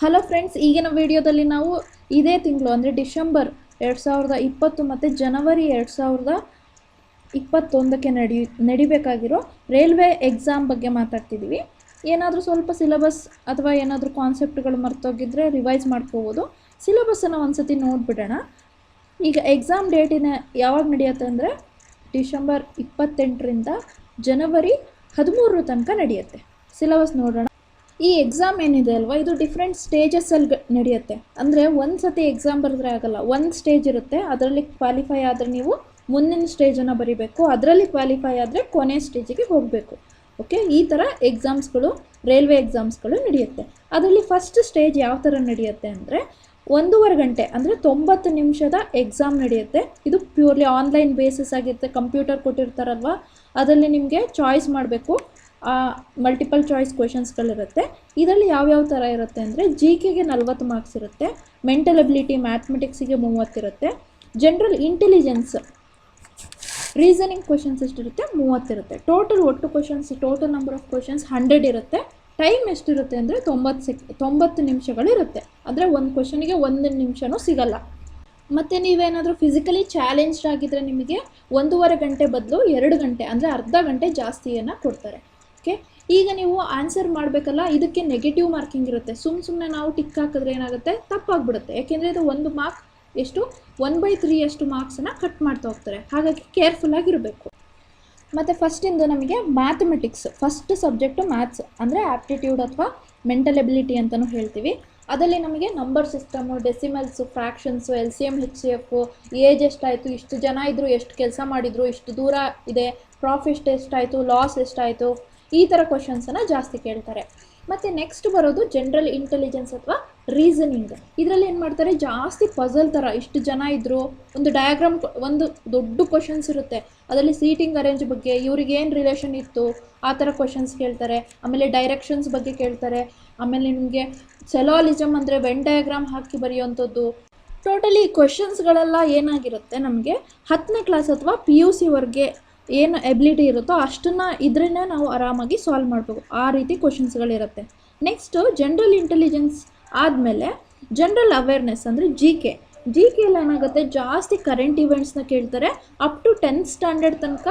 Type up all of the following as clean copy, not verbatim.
Hello friends, ಈಗಿನ ವಿಡಿಯೋದಲ್ಲಿ ನಾವು ಇದೇ ತಿಂಗಳು ಅಂದರೆ ಡಿಸೆಂಬರ್ 2020 ಮತ್ತು ಜನವರಿ 2021ಕ್ಕೆ ನಡಿಬೇಕಾಗಿರೋ ರೈಲ್ವೆ ಎಕ್ಸಾಮ್ ಬಗ್ಗೆ ಮಾತಾಡ್ತಿದ್ದೀವಿ. ಏನಾದರೂ ಸ್ವಲ್ಪ ಸಿಲೆಬಸ್ ಅಥವಾ ಏನಾದರೂ ಕಾನ್ಸೆಪ್ಟ್ಗಳು ಮರ್ತೋಗಿದ್ರೆ ರಿವೈಸ್ ಮಾಡ್ಕೋಬೋದು. ಸಿಲೆಬಸ್ಸನ್ನು ಒಂದ್ಸತಿ ನೋಡಿಬಿಡೋಣ. ಈಗ ಎಕ್ಸಾಮ್ ಡೇಟಿನ ಯಾವಾಗ ನಡೆಯುತ್ತೆ ಅಂದರೆ ಡಿಸೆಂಬರ್ 28ರಿಂದ ಜನವರಿ 13 ತನಕ ನಡೆಯುತ್ತೆ. ಸಿಲೆಬಸ್ ನೋಡೋಣ. ಈ ಎಕ್ಸಾಮ್ ಏನಿದೆ ಅಲ್ವಾ, ಇದು ಡಿಫ್ರೆಂಟ್ ಸ್ಟೇಜಸ್ಸಲ್ಲಿ ನಡೆಯುತ್ತೆ. ಅಂದರೆ ಒಂದು ಸತಿ ಎಕ್ಸಾಮ್ ಬರೆದ್ರೆ ಆಗಲ್ಲ, ಒಂದು ಸ್ಟೇಜ್ ಇರುತ್ತೆ. ಅದರಲ್ಲಿ ಕ್ವಾಲಿಫೈ ಆದರೆ ನೀವು ಮುಂದಿನ ಸ್ಟೇಜನ್ನು ಬರೀಬೇಕು, ಅದರಲ್ಲಿ ಕ್ವಾಲಿಫೈ ಆದರೆ ಕೊನೆ ಸ್ಟೇಜಿಗೆ ಹೋಗಬೇಕು. ಓಕೆ, ಈ ಥರ ಎಕ್ಸಾಮ್ಸ್ಗಳು, ರೈಲ್ವೆ ಎಕ್ಸಾಮ್ಸ್ಗಳು ನಡೆಯುತ್ತೆ. ಅದರಲ್ಲಿ ಫಸ್ಟ್ ಸ್ಟೇಜ್ ಯಾವ ಥರ ನಡೆಯುತ್ತೆ ಅಂದರೆ 1.5 ಗಂಟೆ ಅಂದರೆ 90 ನಿಮಿಷದ ಎಕ್ಸಾಮ್ ನಡೆಯುತ್ತೆ. ಇದು ಪ್ಯೂರ್ಲಿ ಆನ್ಲೈನ್ ಬೇಸಿಸ್ ಆಗಿರುತ್ತೆ. ಕಂಪ್ಯೂಟರ್ ಕೊಟ್ಟಿರ್ತಾರಲ್ವ, ಅದರಲ್ಲಿ ನಿಮಗೆ ಚಾಯ್ಸ್ ಮಾಡಬೇಕು. ಮಲ್ಟಿಪಲ್ ಚಾಯ್ಸ್ ಕ್ವೆಶನ್ಸ್ಗಳಿರುತ್ತೆ. ಇದರಲ್ಲಿ ಯಾವ್ಯಾವ ಥರ ಇರುತ್ತೆ ಅಂದರೆ GKಗೆ 40 ಮಾರ್ಕ್ಸ್ ಇರುತ್ತೆ, ಮೆಂಟಲ್ ಎಬಿಲಿಟಿ ಮ್ಯಾಥಮೆಟಿಕ್ಸಿಗೆ 30 ಇರುತ್ತೆ, ಜನರಲ್ ಇಂಟೆಲಿಜೆನ್ಸ್ ರೀಸನಿಂಗ್ ಕ್ವೆಶನ್ಸ್ ಎಷ್ಟಿರುತ್ತೆ 30 ಇರುತ್ತೆ. ಒಟ್ಟು questions, total number of questions 100 ಇರುತ್ತೆ. ಟೈಮ್ ಎಷ್ಟಿರುತ್ತೆ ಅಂದರೆ 90 ನಿಮಿಷಗಳಿರುತ್ತೆ. ಅಂದರೆ ಒಂದು ಕ್ವೆಶನಿಗೆ 1 ನಿಮಿಷನೂ ಸಿಗಲ್ಲ. ಮತ್ತು ನೀವೇನಾದರೂ ಫಿಸಿಕಲಿ ಚಾಲೆಂಜ್ಡ್ ಆಗಿದ್ದರೆ ನಿಮಗೆ 1.5 ಗಂಟೆ ಬದಲು 2 ಗಂಟೆ ಅಂದರೆ ಅರ್ಧ ಗಂಟೆ ಜಾಸ್ತಿಯನ್ನು ಕೊಡ್ತಾರೆ. ಓಕೆ, ಈಗ ನೀವು ಆನ್ಸರ್ ಮಾಡಬೇಕಲ್ಲ, ಇದಕ್ಕೆ ನೆಗೆಟಿವ್ ಮಾರ್ಕಿಂಗ್ ಇರುತ್ತೆ. ಸುಮ್ಮನೆ ನಾವು ಟಿಕ್ ಹಾಕಿದ್ರೆ ಏನಾಗುತ್ತೆ, ತಪ್ಪಾಗ್ಬಿಡುತ್ತೆ. ಯಾಕೆಂದರೆ ಇದು ಒಂದು ಮಾರ್ಕ್ ಎಷ್ಟು 1/3 ಅಷ್ಟು ಮಾರ್ಕ್ಸನ್ನು ಕಟ್ ಮಾಡ್ತಾ ಹೋಗ್ತಾರೆ. ಹಾಗಾಗಿ ಕೇರ್ಫುಲ್ಲಾಗಿರಬೇಕು. ಮತ್ತು ಫಸ್ಟಿಂದು ನಮಗೆ ಮ್ಯಾಥಮೆಟಿಕ್ಸ್, ಫಸ್ಟ್ ಸಬ್ಜೆಕ್ಟು ಮ್ಯಾಥ್ಸ್ ಅಂದರೆ ಆ್ಯಪ್ಟಿಟ್ಯೂಡ್ ಅಥವಾ ಮೆಂಟಲ್ ಎಬಿಲಿಟಿ ಅಂತಲೂ ಹೇಳ್ತೀವಿ. ಅದರಲ್ಲಿ ನಮಗೆ number system, decimals, fractions, LCM HCF, age ಎಷ್ಟಾಯಿತು, ಇಷ್ಟು ಜನ ಇದ್ದರು, ಎಷ್ಟು ಕೆಲಸ ಮಾಡಿದರು, ಇಷ್ಟು ದೂರ ಇದೆ, ಪ್ರಾಫಿಟ್ ಎಷ್ಟಾಯಿತು, ಲಾಸ್ ಎಷ್ಟಾಯಿತು, ಈ ಥರ ಕ್ವಶನ್ಸನ್ನು ಜಾಸ್ತಿ ಕೇಳ್ತಾರೆ. ಮತ್ತು ನೆಕ್ಸ್ಟ್ ಬರೋದು ಜನರಲ್ ಇಂಟೆಲಿಜೆನ್ಸ್ ಅಥವಾ ರೀಸನಿಂಗ್. ಇದರಲ್ಲಿ ಏನು ಮಾಡ್ತಾರೆ, ಜಾಸ್ತಿ ಪಝಲ್ ಥರ, ಇಷ್ಟು ಜನ ಇದ್ದರು, ಒಂದು ಡಯಾಗ್ರಾಮ್, ಒಂದು ದೊಡ್ಡ ಕ್ವಶನ್ಸ್ ಇರುತ್ತೆ. ಅದರಲ್ಲಿ ಸೀಟಿಂಗ್ ಅರೇಂಜ್ ಬಗ್ಗೆ, ಇವ್ರಿಗೆ ಏನು ರಿಲೇಷನ್ ಇತ್ತು, ಆ ಥರ ಕ್ವಶನ್ಸ್ ಕೇಳ್ತಾರೆ. ಆಮೇಲೆ ಡೈರೆಕ್ಷನ್ಸ್ ಬಗ್ಗೆ ಕೇಳ್ತಾರೆ. ಆಮೇಲೆ ನಿಮಗೆ ಸೆಲಾಲಿಸಮ್ ಅಂದರೆ ವೆನ್ ಡಯಾಗ್ರಾಮ್ ಹಾಕಿ ಬರೆಯುವಂಥದ್ದು. ಟೋಟಲಿ ಈ ಕ್ವಶನ್ಸ್ಗಳೆಲ್ಲ ಏನಾಗಿರುತ್ತೆ, ನಮಗೆ 10ನೇ ಕ್ಲಾಸ್ ಅಥವಾ PUCವರೆಗೆ ಏನು ಎಬಿಲಿಟಿ ಇರುತ್ತೋ ಅಷ್ಟನ್ನು ಇದ್ರೇ ನಾವು ಆರಾಮಾಗಿ ಸಾಲ್ವ್ ಮಾಡ್ಬೋದು. ಆ ರೀತಿ ಕ್ವಶನ್ಸ್ಗಳಿರುತ್ತೆ. ನೆಕ್ಸ್ಟು ಜನರಲ್ ಇಂಟೆಲಿಜೆನ್ಸ್ ಆದಮೇಲೆ ಜನರಲ್ ಅವೇರ್ನೆಸ್ ಅಂದರೆ GKಯಲ್ಲಿ ಏನಾಗುತ್ತೆ, ಜಾಸ್ತಿ ಕರೆಂಟ್ ಇವೆಂಟ್ಸ್ನ ಕೇಳ್ತಾರೆ. ಅಪ್ ಟು 10th ಸ್ಟ್ಯಾಂಡರ್ಡ್ ತನಕ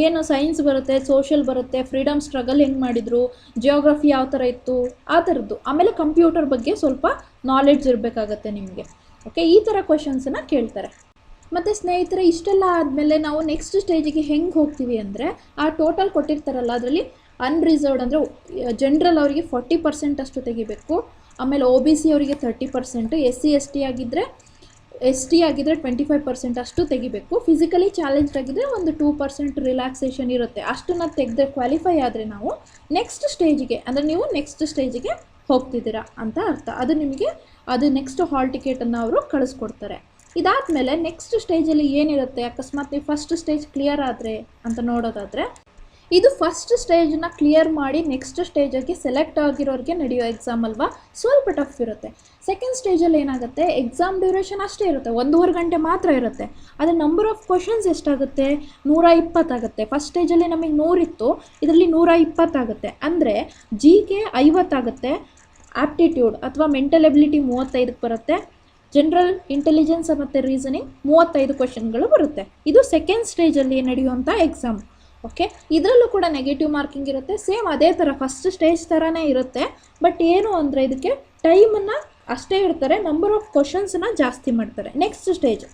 ಏನು ಸೈನ್ಸ್ ಬರುತ್ತೆ, ಸೋಷಿಯಲ್ ಬರುತ್ತೆ, ಫ್ರೀಡಮ್ ಸ್ಟ್ರಗಲ್ ಹೆಂಗೆ ಮಾಡಿದರು, ಜಿಯೋಗ್ರಫಿ ಯಾವ ಥರ ಇತ್ತು, ಆ ಥರದ್ದು. ಆಮೇಲೆ ಕಂಪ್ಯೂಟರ್ ಬಗ್ಗೆ ಸ್ವಲ್ಪ ನಾಲೆಡ್ಜ್ ಇರಬೇಕಾಗತ್ತೆ ನಿಮಗೆ. ಓಕೆ, ಈ ಥರ ಕ್ವಶನ್ಸನ್ನು ಕೇಳ್ತಾರೆ. ಮತ್ತು ಸ್ನೇಹಿತರೆ, ಇಷ್ಟೆಲ್ಲ ಆದಮೇಲೆ ನಾವು ನೆಕ್ಸ್ಟ್ ಸ್ಟೇಜಿಗೆ ಹೆಂಗೆ ಹೋಗ್ತೀವಿ ಅಂದರೆ, ಆ ಟೋಟಲ್ ಕೊಟ್ಟಿರ್ತಾರಲ್ಲ ಅದರಲ್ಲಿ ಅನ್ರಿಸರ್ವ್ಡ್ ಅಂದರೆ ಜನರಲ್ ಅವರಿಗೆ 40% ಅಷ್ಟು ತೆಗಿಬೇಕು. ಆಮೇಲೆ OBC ಅವರಿಗೆ 30%, SC ST ಆಗಿದ್ದರೆ 25% ಅಷ್ಟು ತೆಗಿಬೇಕು. ಫಿಸಿಕಲಿ ಚಾಲೆಂಜ್ಡ್ ಆಗಿದ್ದರೆ ಒಂದು 2% ರಿಲ್ಯಾಕ್ಸೇಷನ್ ಇರುತ್ತೆ. ಅಷ್ಟನ್ನು ತೆಗೆದ್ರೆ ಕ್ವಾಲಿಫೈ ಆದರೆ ನಾವು ನೆಕ್ಸ್ಟ್ ಸ್ಟೇಜಿಗೆ, ಅಂದರೆ ನೀವು ನೆಕ್ಸ್ಟ್ ಸ್ಟೇಜಿಗೆ ಹೋಗ್ತಿದ್ದೀರಾ ಅಂತ ಅರ್ಥ. ಅದು ನೆಕ್ಸ್ಟ್ ಹಾಲ್ ಟಿಕೆಟನ್ನು ಅವರು ಕಳಿಸ್ಕೊಡ್ತಾರೆ. ಇದಾದಮೇಲೆ ನೆಕ್ಸ್ಟ್ ಸ್ಟೇಜಲ್ಲಿ ಏನಿರುತ್ತೆ, ಅಕಸ್ಮಾತ್ ನೀವು ಫಸ್ಟ್ ಸ್ಟೇಜ್ ಕ್ಲಿಯರ್ ಆದರೆ ಅಂತ ನೋಡೋದಾದರೆ, ಇದು ಫಸ್ಟ್ ಸ್ಟೇಜನ್ನ ಕ್ಲಿಯರ್ ಮಾಡಿ ನೆಕ್ಸ್ಟ್ ಸ್ಟೇಜಾಗಿ ಸೆಲೆಕ್ಟ್ ಆಗಿರೋರಿಗೆ ನಡೆಯೋ ಎಕ್ಸಾಮ್ ಅಲ್ವಾ, ಸ್ವಲ್ಪ ಟಫ್ ಇರುತ್ತೆ. ಸೆಕೆಂಡ್ ಸ್ಟೇಜಲ್ಲಿ ಏನಾಗುತ್ತೆ, ಎಕ್ಸಾಮ್ ಡ್ಯೂರೇಷನ್ ಅಷ್ಟೇ ಇರುತ್ತೆ, 1.5 ಗಂಟೆ ಮಾತ್ರ ಇರುತ್ತೆ. ಆದರೆ ನಂಬರ್ ಆಫ್ ಕ್ವಶನ್ಸ್ ಎಷ್ಟಾಗುತ್ತೆ, 120 ಆಗುತ್ತೆ. ಫಸ್ಟ್ ಸ್ಟೇಜಲ್ಲಿ ನಮಗೆ 100 ಇತ್ತು, ಇದರಲ್ಲಿ 120 ಆಗುತ್ತೆ. ಅಂದರೆ GK 50 ಆಗುತ್ತೆ, ಆ್ಯಪ್ಟಿಟ್ಯೂಡ್ ಅಥವಾ ಮೆಂಟಲ್ ಎಬಿಲಿಟಿ 35ಕ್ಕೆ ಬರುತ್ತೆ, ಜನರಲ್ ಇಂಟೆಲಿಜೆನ್ಸ್ ಮತ್ತು ರೀಸನಿಂಗ್ 35 ಕ್ವಶನ್ಗಳು ಬರುತ್ತೆ. ಇದು ಸೆಕೆಂಡ್ ಸ್ಟೇಜಲ್ಲಿ ನಡೆಯುವಂಥ ಎಕ್ಸಾಮ್. ಓಕೆ, ಇದರಲ್ಲೂ ಕೂಡ ನೆಗೆಟಿವ್ ಮಾರ್ಕಿಂಗ್ ಇರುತ್ತೆ. ಸೇಮ್ ಅದೇ ಥರ ಫಸ್ಟ್ ಸ್ಟೇಜ್ ಥರನೇ ಇರುತ್ತೆ. ಬಟ್ ಏನು ಅಂದರೆ ಇದಕ್ಕೆ ಟೈಮನ್ನು ಅಷ್ಟೇ ಇಡ್ತಾರೆ, ನಂಬರ್ ಆಫ್ ಕ್ವಶನ್ಸನ್ನು ಜಾಸ್ತಿ ಮಾಡ್ತಾರೆ. Next stage.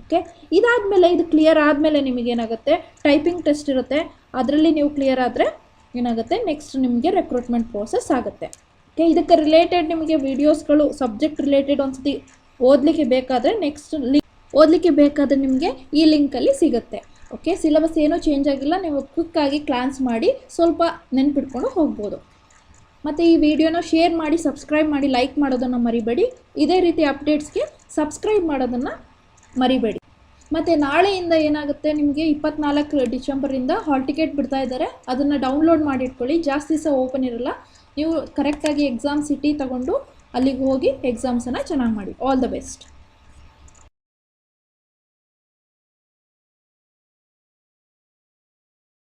ಓಕೆ, ಇದಾದಮೇಲೆ ಇದು ಕ್ಲಿಯರ್ ಆದಮೇಲೆ ನಿಮಗೇನಾಗುತ್ತೆ, ಟೈಪಿಂಗ್ ಟೆಸ್ಟ್ ಇರುತ್ತೆ. ಅದರಲ್ಲಿ ನೀವು ಕ್ಲಿಯರ್ ಆದರೆ ಏನಾಗುತ್ತೆ, ನೆಕ್ಸ್ಟ್ ನಿಮಗೆ ರೆಕ್ರೂಟ್ಮೆಂಟ್ ಪ್ರೋಸೆಸ್ ಆಗುತ್ತೆ. ಓಕೆ, ಇದಕ್ಕೆ ರಿಲೇಟೆಡ್ ನಿಮಗೆ ವೀಡಿಯೋಸ್ಗಳು ಸಬ್ಜೆಕ್ಟ್ ರಿಲೇಟೆಡ್ ಒಂದ್ಸತಿ ಓದಲಿಕ್ಕೆ ಬೇಕಾದರೆ ನಿಮಗೆ ಈ ಲಿಂಕಲ್ಲಿ ಸಿಗುತ್ತೆ. ಓಕೆ, ಸಿಲೆಬಸ್ ಏನೂ ಚೇಂಜ್ ಆಗಿಲ್ಲ. ನೀವು ಕ್ವಿಕ್ಕಾಗಿ ಕ್ಲಾನ್ಸ್ ಮಾಡಿ ಸ್ವಲ್ಪ ನೆನ್ಪಿಟ್ಕೊಂಡು ಹೋಗ್ಬೋದು. ಮತ್ತು ಈ ವಿಡಿಯೋನ ಶೇರ್ ಮಾಡಿ, ಸಬ್ಸ್ಕ್ರೈಬ್ ಮಾಡಿ, ಲೈಕ್ ಮಾಡೋದನ್ನು ಮರಿಬೇಡಿ. ಇದೇ ರೀತಿ ಅಪ್ಡೇಟ್ಸ್ಗೆ ಸಬ್ಸ್ಕ್ರೈಬ್ ಮಾಡೋದನ್ನು ಮರಿಬೇಡಿ. ಮತ್ತು ನಾಳೆಯಿಂದ ಏನಾಗುತ್ತೆ, ನಿಮಗೆ 24 ಡಿಸೆಂಬರಿಂದ ಹಾಲ್ ಟಿಕೆಟ್ ಬಿಡ್ತಾ ಇದ್ದಾರೆ. ಅದನ್ನು ಡೌನ್ಲೋಡ್ ಮಾಡಿ ಇಟ್ಕೊಳ್ಳಿ. ಜಾಸ್ತಿ ದಿವಸ ಓಪನ್ ಇರಲ್ಲ. ನೀವು ಕರೆಕ್ಟಾಗಿ ಎಕ್ಸಾಮ್ ಸಿಟಿ ತಗೊಂಡು ಅಲ್ಲಿಗೆ ಹೋಗಿ ಎಕ್ಸಾಮ್ಸನ್ನು ಚೆನ್ನಾಗಿ ಮಾಡಿ. All the best.